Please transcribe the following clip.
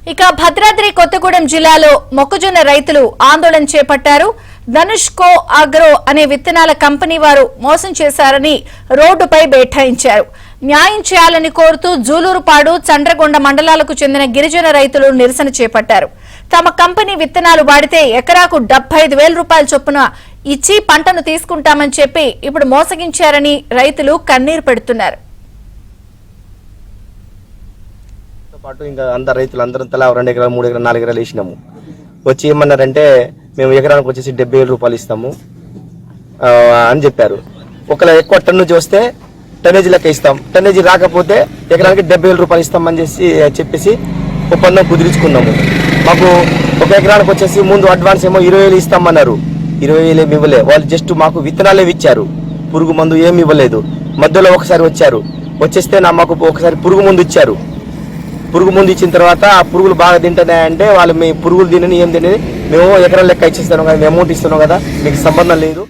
ఇక భద్రాద్రి కొత్తగూడెం జిల్లాలో మొక్కజొన్న రైతులు ఆందోళన చేపట్టారు. ధనుష్కో అగ్రో అనే విత్తనాల కంపెనీ వారు మోసం చేశారని రోడ్డుపై బైఠాయించారు. న్యాయం చేయాలని కోరుతూ జూలూరుపాడు, చండ్రగొండ మండలాలకు చెందిన గిరిజన రైతులు నిరసన చేపట్టారు. తమ కంపెనీ విత్తనాలు వాడితే ఎకరాకు 75,000 రూపాయల చొప్పున ఇచ్చి పంటను తీసుకుంటామని చెప్పి ఇప్పుడు మోసగించారని రైతులు కన్నీరు పెడుతున్నారు. పాటు ఇంకా అందరు రైతులు అందరం తలా 2 ఎకరాలు 3 ఎకరాలు 4 ఎకరాలు వేసినాము. వచ్చి ఏమన్నారంటే మేము ఎకరానికి వచ్చేసి 70,000 రూపాయలు ఇస్తాము అని చెప్పారు. ఒకవేళ ఎక్కువ టన్నుజీ వస్తే టన్నేజీ లెక్క ఇస్తాం, టన్నేజీ రాకపోతే ఎకరానికి 70,000 రూపాయలు ఇస్తామని చెప్పేసి ఒప్పందం కుదిరించుకున్నాము. మాకు ఒక ఎకరానికి వచ్చేసి ముందు అడ్వాన్స్ ఏమో 20,000 ఇస్తామన్నారు. 20,000 ఏమి ఇవ్వలే. వాళ్ళు జస్ట్ మాకు విత్తనాలే ఇచ్చారు, పురుగు మందు ఏమి ఇవ్వలేదు. మధ్యలో ఒకసారి వచ్చేస్తే మాకు ఒకసారి పురుగు మందు ఇచ్చారు. పురుగు మందు ఇచ్చిన తర్వాత ఆ పురుగులు బాగా తింటున్నాయంటే వాళ్ళు మీ పురుగులు తినని ఏం తినేది మేము ఎకరాల లెక్క ఇచ్చేస్తాను కదా, మేము అమౌంట్ ఇస్తున్నాం కదా, మీకు సంబంధం లేదు.